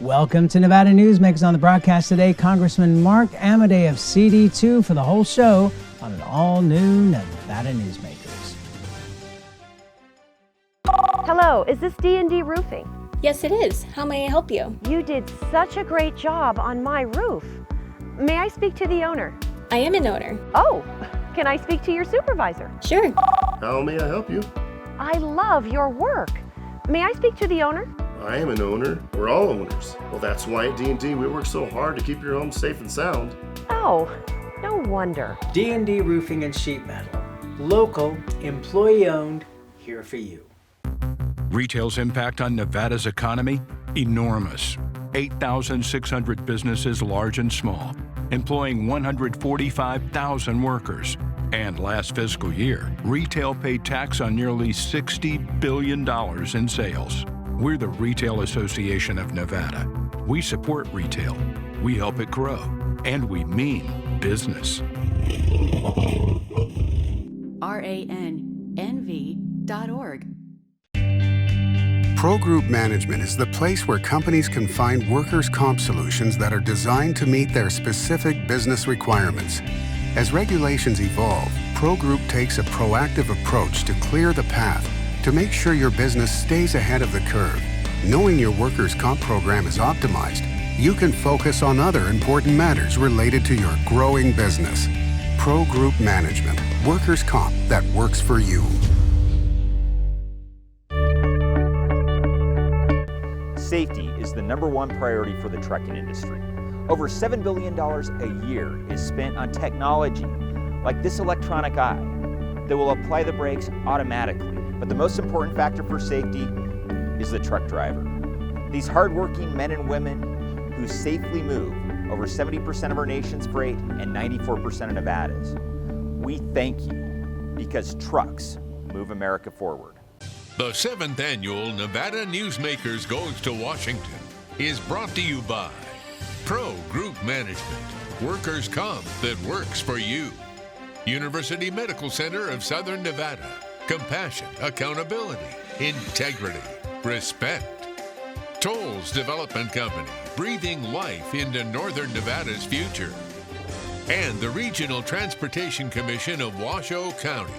Welcome to Nevada Newsmakers. On the broadcast today, Congressman Mark Amodei of CD2 for the whole show on an all-new Nevada Newsmakers. Hello, is this D&D Roofing? Yes, it is. How may I help you? You did such a great job on my roof. May I speak to the owner? I am an owner. Oh, can I speak to your supervisor? Sure. How may I help you? I love your work. May I speak to the owner? I am an owner. We're all owners. Well, that's why at D&D we work so hard to keep your home safe and sound. Oh, no wonder. D&D Roofing and Sheet Metal. Local, employee-owned, here for you. Retail's impact on Nevada's economy? Enormous. 8,600 businesses, large and small, employing 145,000 workers. And last fiscal year, retail paid tax on nearly $60 billion in sales. We're the Retail Association of Nevada. We support retail, we help it grow, and we mean business. RANNV.org. Pro Group Management is the place where companies can find workers' comp solutions that are designed to meet their specific business requirements. As regulations evolve, Pro Group takes a proactive approach to clear the path to make sure your business stays ahead of the curve. Knowing your workers' comp program is optimized, you can focus on other important matters related to your growing business. Pro Group Management, workers' comp that works for you. Safety is the #1 priority for the trucking industry. Over $7 billion a year is spent on technology like this electronic eye that will apply the brakes automatically. But the most important factor for safety is the truck driver. These hardworking men and women who safely move over 70% of our nation's freight and 94% of Nevada's. We thank you because trucks move America forward. The 7th Annual Nevada Newsmakers Goes to Washington is brought to you by Pro Group Management, workers' comp that works for you. University Medical Center of Southern Nevada, compassion, accountability, integrity, respect. Tolles Development Company, breathing life into Northern Nevada's future. And the Regional Transportation Commission of Washoe County,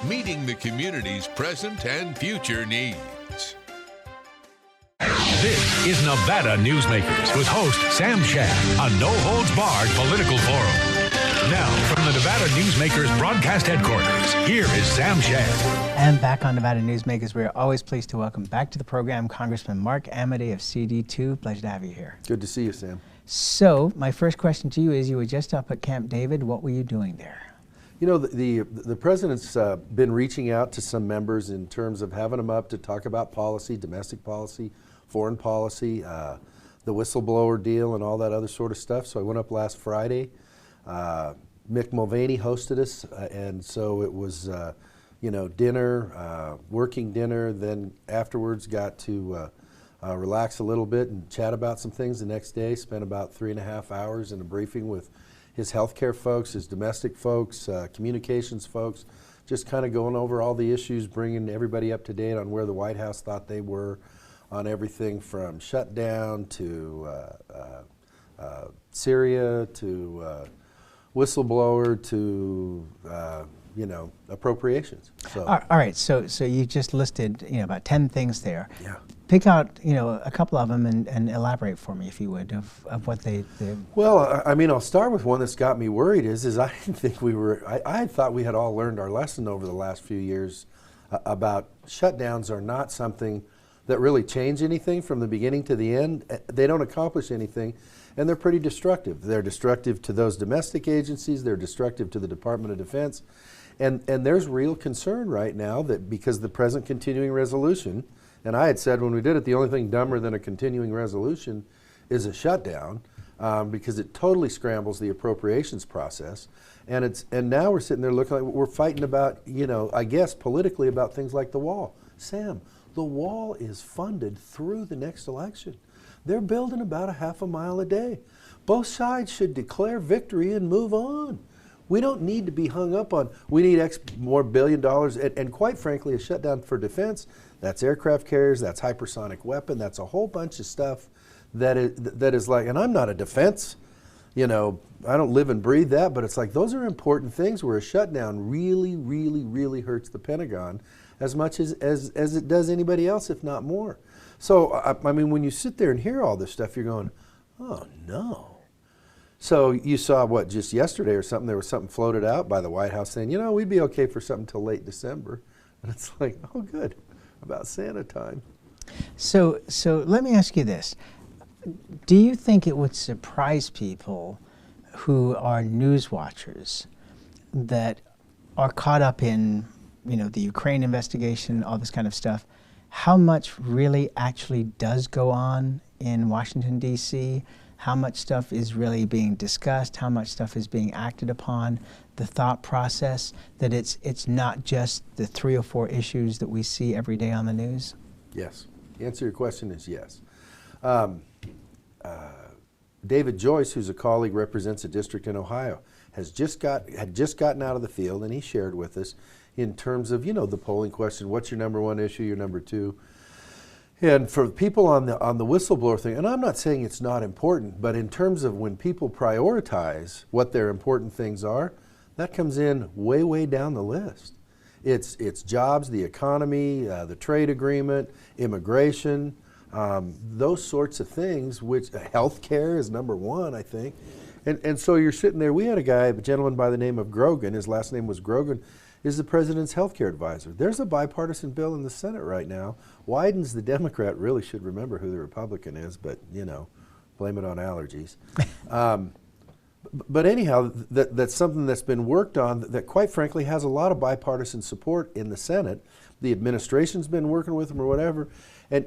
meeting the community's present and future needs. This is Nevada Newsmakers with host Sam Shad, a no-holds-barred political forum. Now, from the Nevada Newsmakers broadcast headquarters, here is Sam Shad. And back on Nevada Newsmakers, we're always pleased to welcome back to the program Congressman Mark Amodei of CD2. Pleasure to have you here. Good to see you, Sam. So, my first question to you is, you were just up at Camp David. What were you doing there? You know, the president's been reaching out to some members in terms of having them up to talk about policy, domestic policy, foreign policy, the whistleblower deal and all that other sort of stuff. So I went up last Friday. Mick Mulvaney hosted us, and so it was, dinner, working dinner, then afterwards got to relax a little bit and chat about some things the next day. Spent about 3.5 hours in a briefing with his healthcare folks, his domestic folks, communications folks, just kind of going over all the issues, bringing everybody up to date on where the White House thought they were on everything from shutdown to Syria to whistleblower to appropriations. So. All right, so you just listed about 10 things there. Yeah. Pick out a couple of them and elaborate for me, if you would, of what they do. Well, I mean, I'll start with one that's got me worried. Is I didn't think I thought we had all learned our lesson over the last few years about shutdowns are not something that really change anything from the beginning to the end. They don't accomplish anything, and they're pretty destructive. They're destructive to those domestic agencies. They're destructive to the Department of Defense. And there's real concern right now that because the present continuing resolution, and I had said when we did it, the only thing dumber than a continuing resolution is a shutdown, because it totally scrambles the appropriations process. And now we're sitting there looking like we're fighting about, I guess politically about things like the wall. Sam, the wall is funded through the next election. They're building about 0.5 mile a day. Both sides should declare victory and move on. We don't need to be hung up on, we need more $1 billion, and quite frankly, a shutdown for defense, that's aircraft carriers, that's hypersonic weapon, that's a whole bunch of stuff that is like, and I'm not a defense, I don't live and breathe that, but it's like those are important things where a shutdown really, really, really hurts the Pentagon as much as it does anybody else, if not more. So, I mean, when you sit there and hear all this stuff, you're going, oh no. So you saw just yesterday or something, there was something floated out by the White House saying, we'd be okay for something till late December. And it's like, oh good, about Santa time. So let me ask you this. Do you think it would surprise people who are news watchers that are caught up in, the Ukraine investigation, all this kind of stuff, how much really actually does go on in Washington, D.C., how much stuff is really being discussed, how much stuff is being acted upon, the thought process, that it's not just the 3 or 4 issues that we see every day on the news? Yes. The answer to your question is yes. David Joyce, who's a colleague, represents a district in Ohio, had just gotten out of the field, and he shared with us in terms of, the polling question, what's your number 1 issue, your number 2? And for people on the whistleblower thing, and I'm not saying it's not important, but in terms of when people prioritize what their important things are, that comes in way, way down the list. It's jobs, the economy, the trade agreement, immigration, those sorts of things, which healthcare is number 1, I think. And so you're sitting there, we had a gentleman by the name of Grogan, his last name was Grogan, is the president's healthcare advisor. There's a bipartisan bill in the Senate right now. Wyden's the Democrat, really should remember who the Republican is, but blame it on allergies. But anyhow, that's something that's been worked on that quite frankly has a lot of bipartisan support in the Senate. The administration's been working with them or whatever. And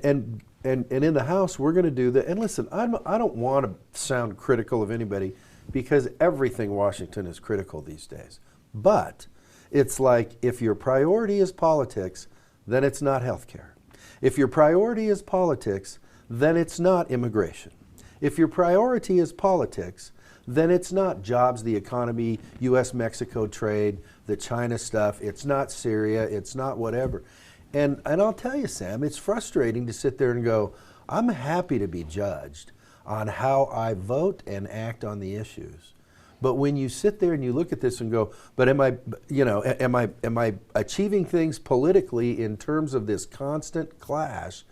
in the House, we're going to do that. And listen, I don't want to sound critical of anybody because everything Washington is critical these days. But it's like if your priority is politics, then it's not health care. If your priority is politics, then it's not immigration. If your priority is politics, then it's not jobs, the economy, U.S.-Mexico trade, the China stuff, it's not Syria, it's not whatever. And I'll tell you, Sam, it's frustrating to sit there and go, I'm happy to be judged on how I vote and act on the issues. But when you sit there and you look at this and go, but am I achieving things politically in terms of this constant clash?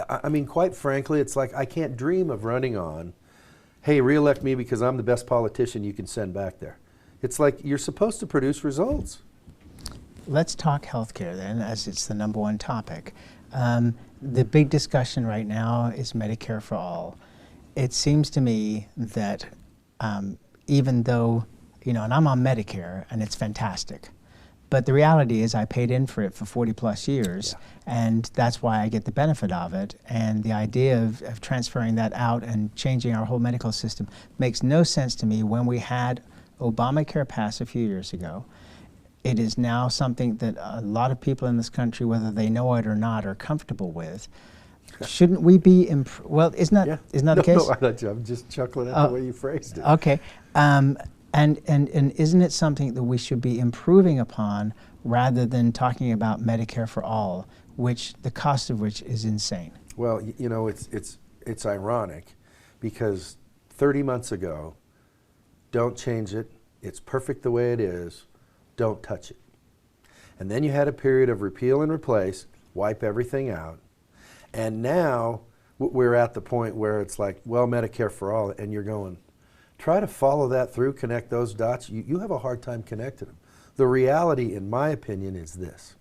I mean, quite frankly, it's like I can't dream of running on, hey, reelect me because I'm the best politician you can send back there. It's like you're supposed to produce results. Let's talk healthcare then, as it's the number 1 topic. The big discussion right now is Medicare for all. It seems to me that even though, and I'm on Medicare and it's fantastic, but the reality is I paid in for it for 40 plus years, and that's why I get the benefit of it. And the idea of transferring that out and changing our whole medical system makes no sense to me when we had Obamacare pass a few years ago. It is now something that a lot of people in this country, whether they know it or not, are comfortable with. Shouldn't we be, well, isn't that the case? No, I'm just chuckling at the way you phrased it. Okay. And isn't it something that we should be improving upon rather than talking about Medicare for all, which the cost of which is insane? Well, it's ironic because 30 months ago, don't change it, it's perfect the way it is, don't touch it. And then you had a period of repeal and replace, wipe everything out. And now we're at the point where it's like, well, Medicare for all, and you're going, try to follow that through, connect those dots. You have a hard time connecting them. The reality, in my opinion, is this.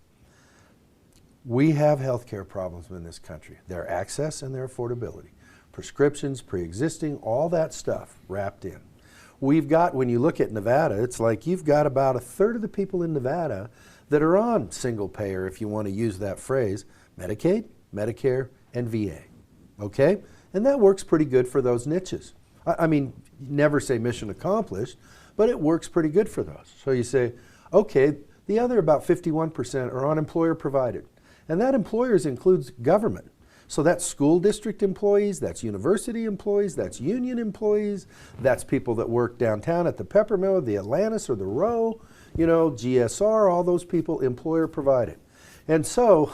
We have healthcare problems in this country. Their access and their affordability. Prescriptions, pre-existing, all that stuff wrapped in. We've got, when you look at Nevada, it's like you've got about 1/3 of the people in Nevada that are on single payer, if you want to use that phrase, Medicaid, Medicare, and VA. Okay? And that works pretty good for those niches. I mean, never say mission accomplished, but it works pretty good for those. So you say, okay, the other about 51% are on employer provided. And that employers includes government. So that's school district employees, that's university employees, that's union employees, that's people that work downtown at the Peppermill, the Atlantis, or the Row, GSR, all those people employer provided. And so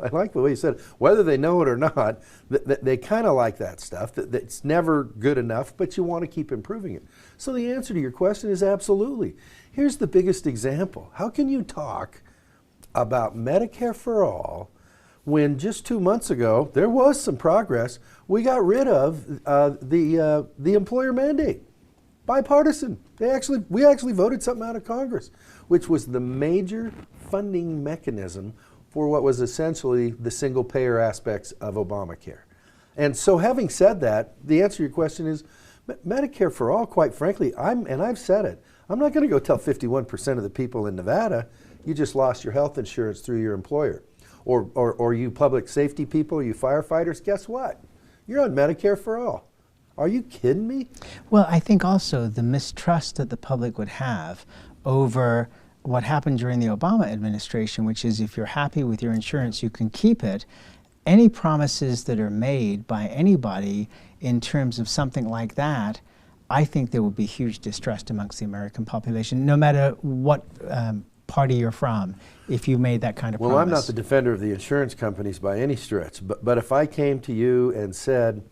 I like the way you said it. Whether they know it or not, they kind of like that stuff. It's never good enough, but you want to keep improving it. So the answer to your question is absolutely. Here's the biggest example. How can you talk about Medicare for all when just 2 months ago there was some progress? We got rid of the employer mandate, bipartisan. We actually voted something out of Congress, which was the major funding mechanism for what was essentially the single payer aspects of Obamacare. And so, having said that, the answer to your question is Medicare for all. Quite frankly, I've said it. I'm not going to go tell 51% of the people in Nevada you just lost your health insurance through your employer. Or you public safety people, you firefighters, guess what? You're on Medicare for all. Are you kidding me? Well, I think also the mistrust that the public would have over what happened during the Obama administration, which is if you're happy with your insurance, you can keep it. Any promises that are made by anybody in terms of something like that, I think there would be huge distrust amongst the American population, no matter what party you're from, if you made that kind of promise. Well, I'm not the defender of the insurance companies by any stretch, but if I came to you and said,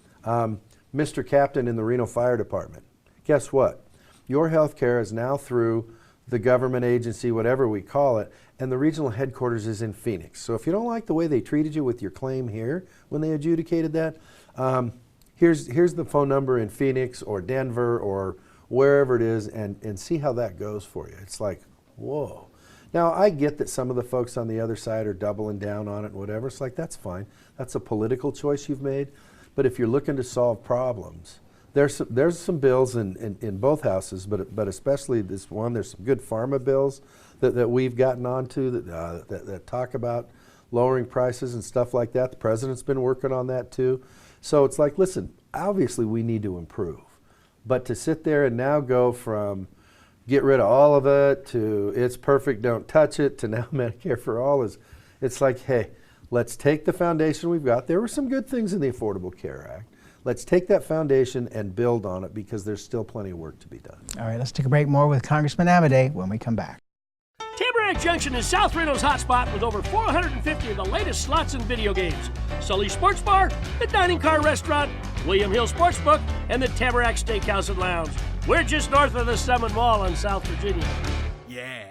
Mr. Captain in the Reno Fire Department, guess what? Your health care is now through the government agency, whatever we call it, and the regional headquarters is in Phoenix. So if you don't like the way they treated you with your claim here when they adjudicated that, here's the phone number in Phoenix or Denver or wherever it is, and see how that goes for you. It's like, whoa. Now, I get that some of the folks on the other side are doubling down on it and whatever. It's like, that's fine. That's a political choice you've made. But if you're looking to solve problems, there's some bills in both houses, but especially this one. There's some good pharma bills that we've gotten onto that talk about lowering prices and stuff like that. The president's been working on that too. So it's like, listen, obviously we need to improve. But to sit there and now go from get rid of all of it to it's perfect, don't touch it, to now Medicare for all it's like, hey, let's take the foundation we've got. There were some good things in the Affordable Care Act. Let's take that foundation and build on it because there's still plenty of work to be done. All right, let's take a break. More with Congressman Amodei when we come back. Tamarack Junction is South Reno's hotspot with over 450 of the latest slots and video games. Sully's Sports Bar, the Dining Car Restaurant, William Hill Sportsbook, and the Tamarack Steakhouse and Lounge. We're just north of the Summit Mall in South Virginia. Yeah.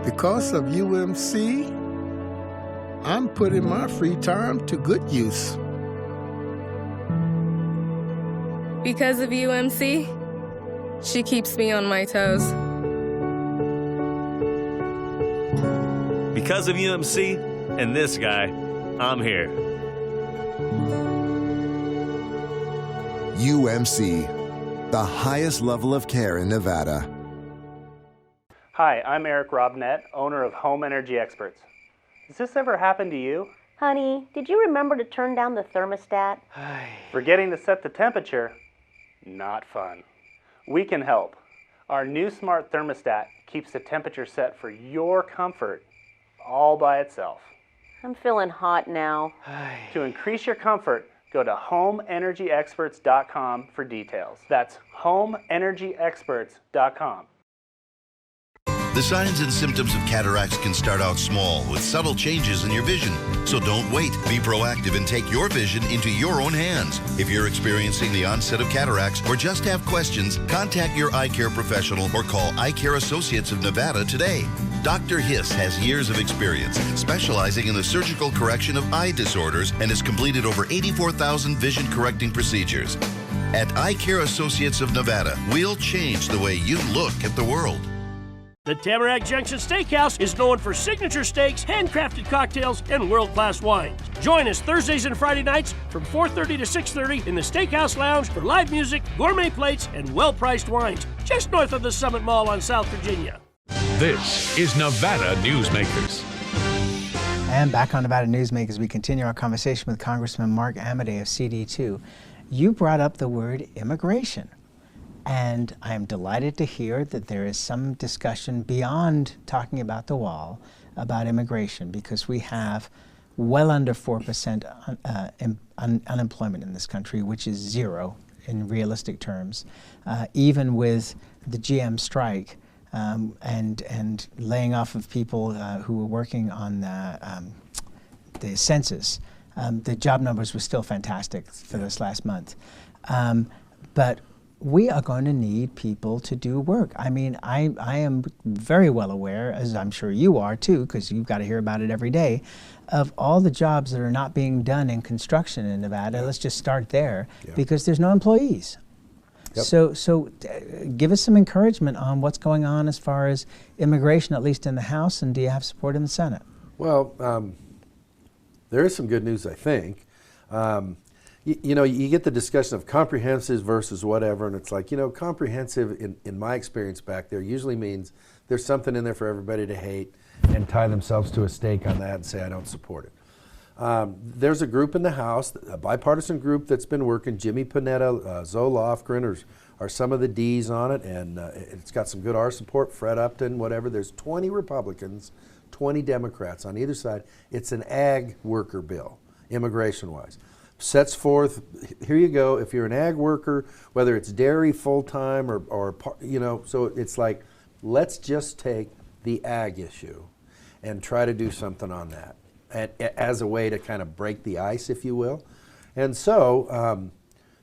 Because of UMC, I'm putting my free time to good use. Because of UMC, she keeps me on my toes. Because of UMC and this guy, I'm here. UMC, the highest level of care in Nevada. Hi, I'm Eric Robnett, owner of Home Energy Experts. Has this ever happened to you? Honey, did you remember to turn down the thermostat? Forgetting to set the temperature? Not fun. We can help. Our new smart thermostat keeps the temperature set for your comfort all by itself. I'm feeling hot now. To increase your comfort, go to homeenergyexperts.com for details. That's homeenergyexperts.com. The signs and symptoms of cataracts can start out small with subtle changes in your vision. So don't wait. Be proactive and take your vision into your own hands. If you're experiencing the onset of cataracts or just have questions, contact your eye care professional or call Eye Care Associates of Nevada today. Dr. Hiss has years of experience specializing in the surgical correction of eye disorders and has completed over 84,000 vision correcting procedures. At Eye Care Associates of Nevada, we'll change the way you look at the world. The Tamarack Junction Steakhouse is known for signature steaks, handcrafted cocktails, and world-class wines. Join us Thursdays and Friday nights from 4:30 to 6:30 in the Steakhouse Lounge for live music, gourmet plates, and well-priced wines, just north of the Summit Mall on South Virginia. This is Nevada Newsmakers. And back on Nevada Newsmakers, we continue our conversation with Congressman Mark Amodei of CD2. You brought up the word immigration. And I am delighted to hear that there is some discussion beyond talking about the wall about immigration, because we have well under 4% unemployment in this country, which is zero in realistic terms. Even with the GM strike, and laying off of people who were working on the census. The job numbers were still fantastic for this last month. But we are going to need people to do work. I mean, I am very well aware, as I'm sure you are too, because you've got to hear about it every day, of all the jobs that are not being done in construction in Nevada. Let's just start there, because there's no employees. Yep. So give us some encouragement on what's going on as far as immigration, at least in the House, and do you have support in the Senate? Well, there is some good news, I think. You know, you get the discussion of comprehensive versus whatever, and it's like, you know, comprehensive, in my experience back there, usually means there's something in there for everybody to hate and tie themselves to a stake on that and say, I don't support it. There's a group in the House, a bipartisan group that's been working. Jimmy Panetta, Zoe Lofgren are some of the D's on it, and it's got some good R support, Fred Upton, whatever. There's 20 Republicans, 20 Democrats on either side. It's an ag worker bill, immigration-wise. Sets forth, here you go, if you're an ag worker, whether it's dairy full-time or you know, so it's like, let's just take the ag issue and try to do something on that as a way to kind of break the ice, if you will. And so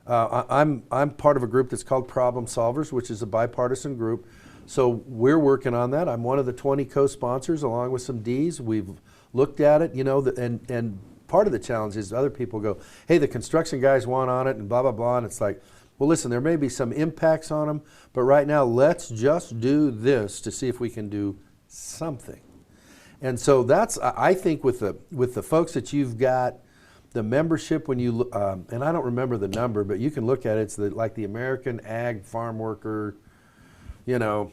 I'm part of a group that's called Problem Solvers, which is a bipartisan group. So we're working on that. I'm one of the 20 co-sponsors along with some Ds. We've looked at it, you know, and part of the challenge is other people go, hey, the construction guys want on it and blah, blah, blah. And it's like, well, listen, there may be some impacts on them, but right now let's just do this to see if we can do something. And so that's, I think with the folks that you've got, the membership when you, and I don't remember the number, but you can look at it, it's like the American Ag Farm Worker, you know,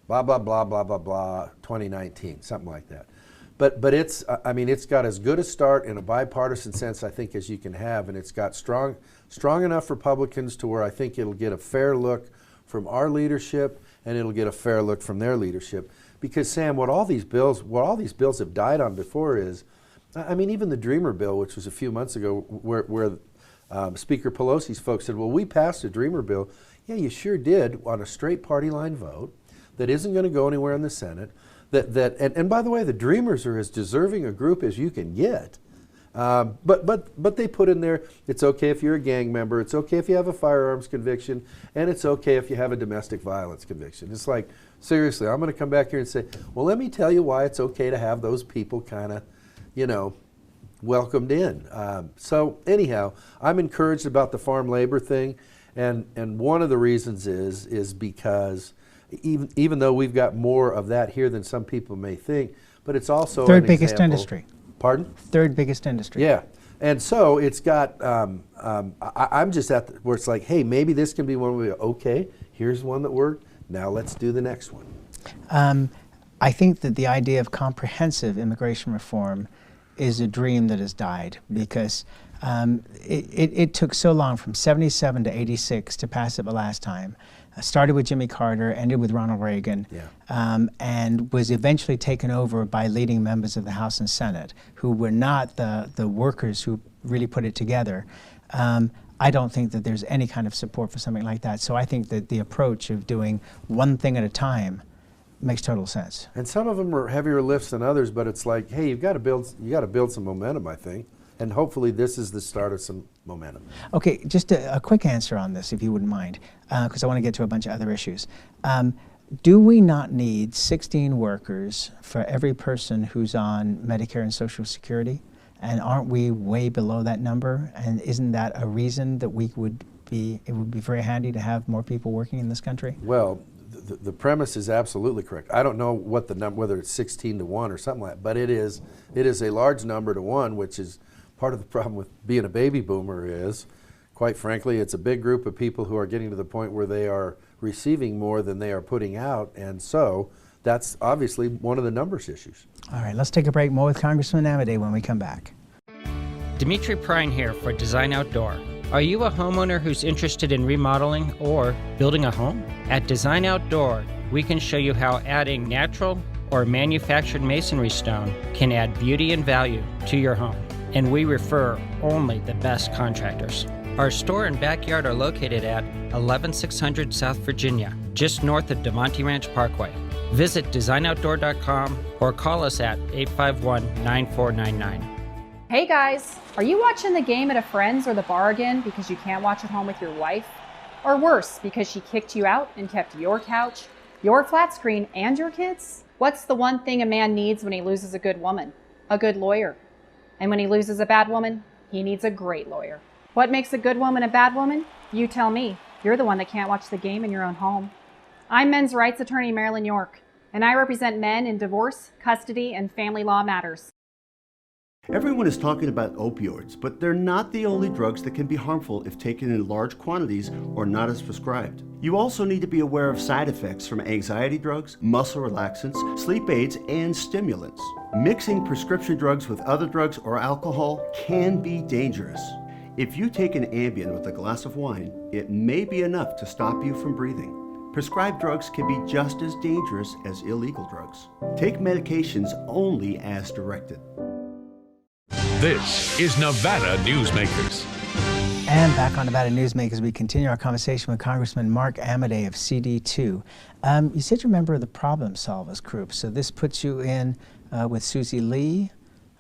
blah, blah, blah, blah, blah, blah, 2019, something like that. But it's, I mean, it's got as good a start in a bipartisan sense, I think, as you can have, and it's got strong enough Republicans to where I think it'll get a fair look from our leadership, and it'll get a fair look from their leadership. Because Sam, what all these bills have died on before is, I mean, even the Dreamer bill, which was a few months ago, where Speaker Pelosi's folks said, well, we passed a Dreamer bill. Yeah, you sure did, on a straight party line vote that isn't going to go anywhere in the Senate. And by the way, the Dreamers are as deserving a group as you can get. But they put in there, it's okay if you're a gang member, it's okay if you have a firearms conviction, and it's okay if you have a domestic violence conviction. It's like, seriously, I'm going to come back here and say, well, let me tell you why it's okay to have those people kind of, you know, welcomed in. So anyhow, I'm encouraged about the farm labor thing, and one of the reasons is because even though we've got more of that here than some people may think, but it's also third biggest industry. Pardon? Third biggest industry. Yeah, and so it's got. I'm just at where it's like, hey, maybe this can be one where we go, okay, here's one that worked. Now let's do the next one. I think that the idea of comprehensive immigration reform is a dream that has died because it took so long from 77 to 86 to pass it the last time. Started with Jimmy Carter, ended with Ronald Reagan, and was eventually taken over by leading members of the House and Senate who were not the workers who really put it together. I don't think that there's any kind of support for something like that. So I think that the approach of doing one thing at a time makes total sense. And some of them are heavier lifts than others, but it's like, hey, you got to build some momentum, I think. And hopefully this is the start of some momentum. Okay, just a quick answer on this, if you wouldn't mind, because I want to get to a bunch of other issues. Do we not need 16 workers for every person who's on Medicare and Social Security? And aren't we way below that number? And isn't that a reason that it would be very handy to have more people working in this country? Well, the premise is absolutely correct. I don't know what the number, whether it's 16 to 1 or something like that, but it is a large number to 1, which is part of the problem with being a baby boomer is, quite frankly, it's a big group of people who are getting to the point where they are receiving more than they are putting out, and so that's obviously one of the numbers issues. All right, let's take a break. More with Congressman Amodei when we come back. Dimitri Prine here for Design Outdoor. Are you a homeowner who's interested in remodeling or building a home? At Design Outdoor, we can show you how adding natural or manufactured masonry stone can add beauty and value to your home. And we refer only the best contractors. Our store and backyard are located at 11600 South Virginia, just north of DeMonte Ranch Parkway. Visit designoutdoor.com or call us at 851-9499. Hey guys, are you watching the game at a friend's or the bar again because you can't watch at home with your wife? Or worse, because she kicked you out and kept your couch, your flat screen, and your kids? What's the one thing a man needs when he loses a good woman? A good lawyer. And when he loses a bad woman, he needs a great lawyer. What makes a good woman a bad woman? You tell me. You're the one that can't watch the game in your own home. I'm men's rights attorney Marilyn York, and I represent men in divorce, custody, and family law matters. Everyone is talking about opioids, but they're not the only drugs that can be harmful if taken in large quantities or not as prescribed. You also need to be aware of side effects from anxiety drugs, muscle relaxants, sleep aids, and stimulants. Mixing prescription drugs with other drugs or alcohol can be dangerous. If you take an Ambien with a glass of wine, it may be enough to stop you from breathing. Prescribed drugs can be just as dangerous as illegal drugs. Take medications only as directed. This is Nevada Newsmakers. And back on Nevada Newsmakers, we continue our conversation with Congressman Mark Amodei of CD2. You said you're a member of the Problem Solvers group, so this puts you in with Susie Lee.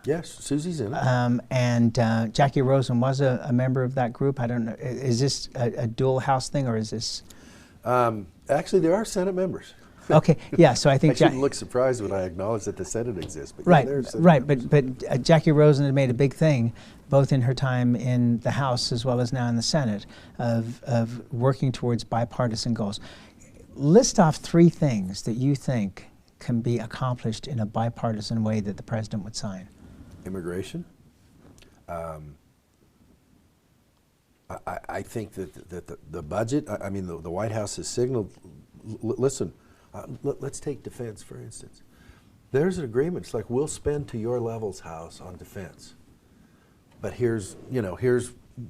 Yes, Susie's in it. And Jackie Rosen was a member of that group. I don't know, is this a dual House thing, or is this? Actually, there are Senate members. Okay, yeah, so I think I shouldn't look surprised when I acknowledge that the Senate exists. But right, yeah, right, but Jackie Rosen had made a big thing, both in her time in the House as well as now in the Senate, of working towards bipartisan goals. List off 3 things that you think can be accomplished in a bipartisan way that the president would sign. Immigration. I think that the budget, I mean, the White House has signaled, listen, let's take defense, for instance. There's an agreement. It's like, we'll spend to your levels, House, on defense. But here's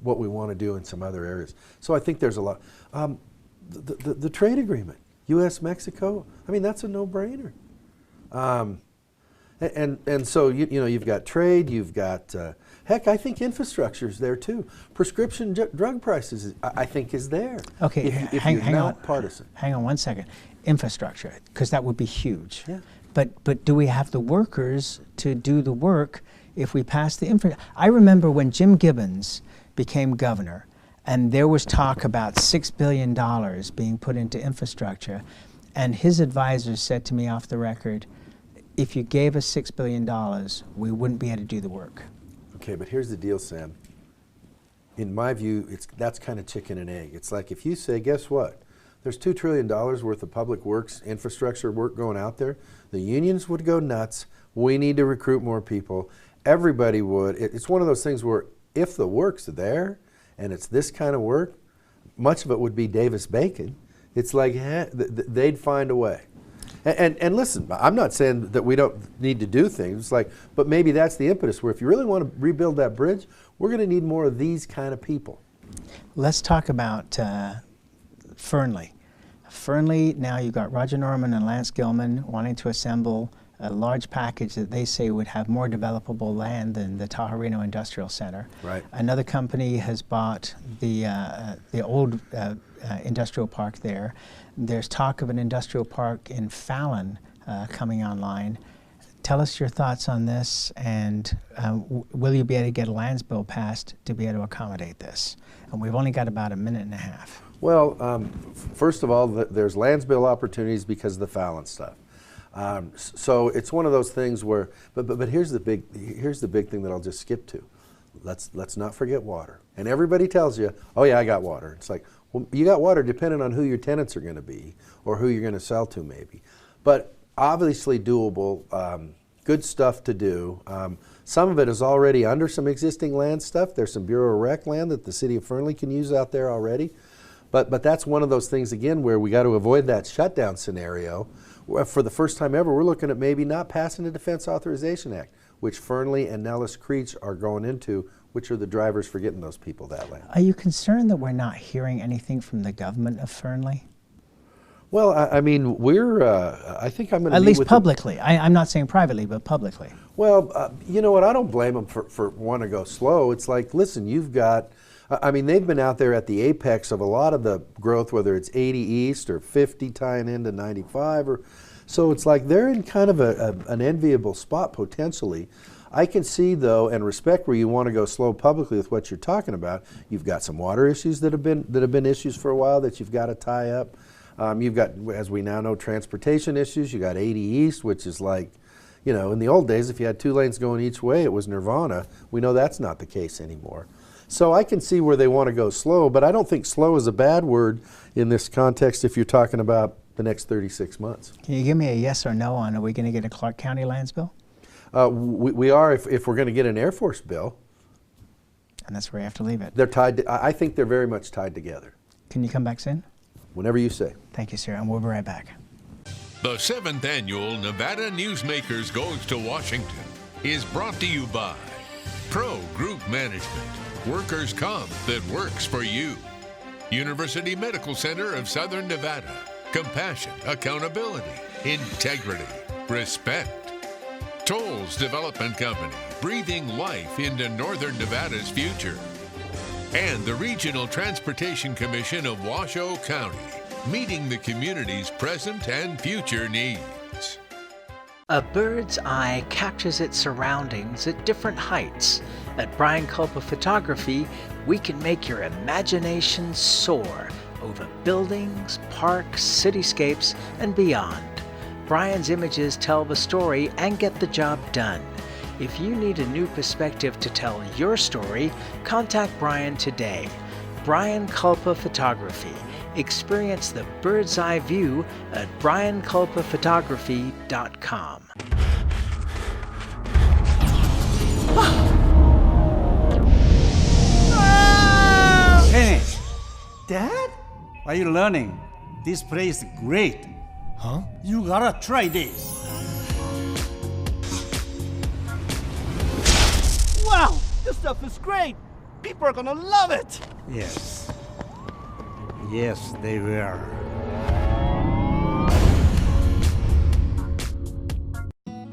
what we want to do in some other areas. So I think there's a lot. The trade agreement, U.S.-Mexico, I mean, that's a no-brainer. And so, you've got trade, you've got, heck, I think infrastructure's there too. Prescription drug prices, I think, is there. Okay, if hang on. Partisan. Hang on one second. Infrastructure, because that would be huge. Yeah. But do we have the workers to do the work if we pass the infrastructure? I remember when Jim Gibbons became governor, and there was talk about $6 billion being put into infrastructure, and his advisors said to me off the record, if you gave us $6 billion, we wouldn't be able to do the work. Okay, but here's the deal, Sam. In my view, that's kind of chicken and egg. It's like if you say, guess what? There's $2 trillion worth of public works, infrastructure work going out there. The unions would go nuts. We need to recruit more people. Everybody would. It's one of those things where if the work's there and it's this kind of work, much of it would be Davis-Bacon. It's like, they'd find a way. And listen, I'm not saying that we don't need to do things. It's like, but maybe that's the impetus where if you really want to rebuild that bridge, we're going to need more of these kind of people. Let's talk about Fernley. Fernley, now you've got Roger Norman and Lance Gilman wanting to assemble a large package that they say would have more developable land than the Tahoe Reno Industrial Center. Right. Another company has bought the old industrial park there. There's talk of an industrial park in Fallon coming online. Tell us your thoughts on this, and will you be able to get a lands bill passed to be able to accommodate this? And we've only got about a minute and a half. Well, first of all, there's lands bill opportunities because of the Fallon stuff. So it's one of those things where, but here's the big thing that I'll just skip to. Let's not forget water. And everybody tells you, oh yeah, I got water. It's like, well, you got water depending on who your tenants are going to be or who you're going to sell to maybe. But obviously doable, good stuff to do. Some of it is already under some existing land stuff. There's some Bureau of Rec land that the city of Fernley can use out there already. But that's one of those things, again, where we got to avoid that shutdown scenario. For the first time ever, we're looking at maybe not passing the Defense Authorization Act, which Fernley and Nellis Creech are going into, which are the drivers for getting those people that land. Are you concerned that we're not hearing anything from the government of Fernley? Well, I mean, I think I'm going to at least publicly. I'm not saying privately, but publicly. Well, you know what? I don't blame them for wanting to go slow. It's like, listen, you've got, I mean, they've been out there at the apex of a lot of the growth, whether it's 80 East or 50 tying into 95. So it's like they're in kind of an enviable spot potentially. I can see, though, and respect where you want to go slow publicly with what you're talking about. You've got some water issues that have been issues for a while that you've got to tie up. You've got, as we now know, transportation issues. You got 80 East, which is like, you know, in the old days, if you had 2 lanes going each way, it was nirvana. We know that's not the case anymore. So I can see where they want to go slow, but I don't think slow is a bad word in this context if you're talking about the next 36 months. Can you give me a yes or no on, are we going to get a Clark County lands bill? We are if we're going to get an Air Force bill. And that's where you have to leave it. They're tied. I think they're very much tied together. Can you come back soon? Whenever you say. Thank you, sir, and we'll be right back. The 7th Annual Nevada Newsmakers Goes to Washington is brought to you by Pro Group Management, workers' comp that works for you. University Medical Center of Southern Nevada, compassion, accountability, integrity, respect. Tolles Development Company, breathing life into Northern Nevada's future. And the Regional Transportation Commission of Washoe County, meeting the community's present and future needs. A bird's eye captures its surroundings at different heights. At Brian Culpa Photography, we can make your imagination soar over buildings, parks, cityscapes, and beyond. Brian's images tell the story and get the job done. If you need a new perspective to tell your story, contact Brian today. Brian Culpa Photography. Experience the bird's eye view at brianculpaphotography.com. Hey, Dad? Are you learning? This place is great. Huh? You gotta try this. Wow, this stuff is great. People are gonna love it. Yes. Yes, they will.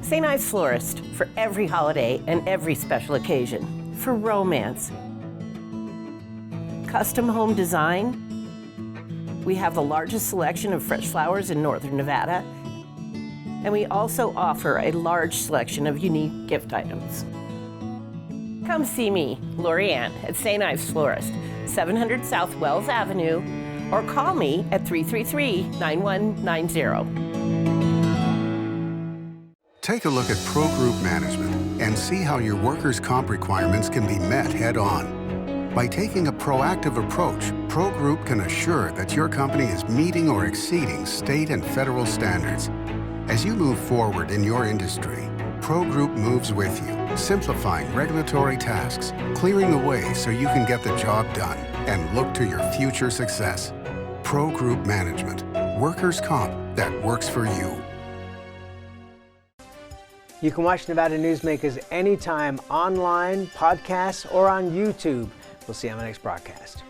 St. Ives Florist, for every holiday and every special occasion. For romance. Custom home design. We have the largest selection of fresh flowers in Northern Nevada. And we also offer a large selection of unique gift items. Come see me, Lori Ann, at St. Ives Florist, 700 South Wells Avenue, or call me at 333-9190. Take a look at Pro Group Management and see how your workers' comp requirements can be met head-on. By taking a proactive approach, Pro Group can assure that your company is meeting or exceeding state and federal standards. As you move forward in your industry, Pro Group moves with you, simplifying regulatory tasks, clearing the way so you can get the job done and look to your future success. Pro Group Management, workers' comp that works for you. You can watch Nevada Newsmakers anytime online, podcasts, or on YouTube. We'll see you on the next broadcast.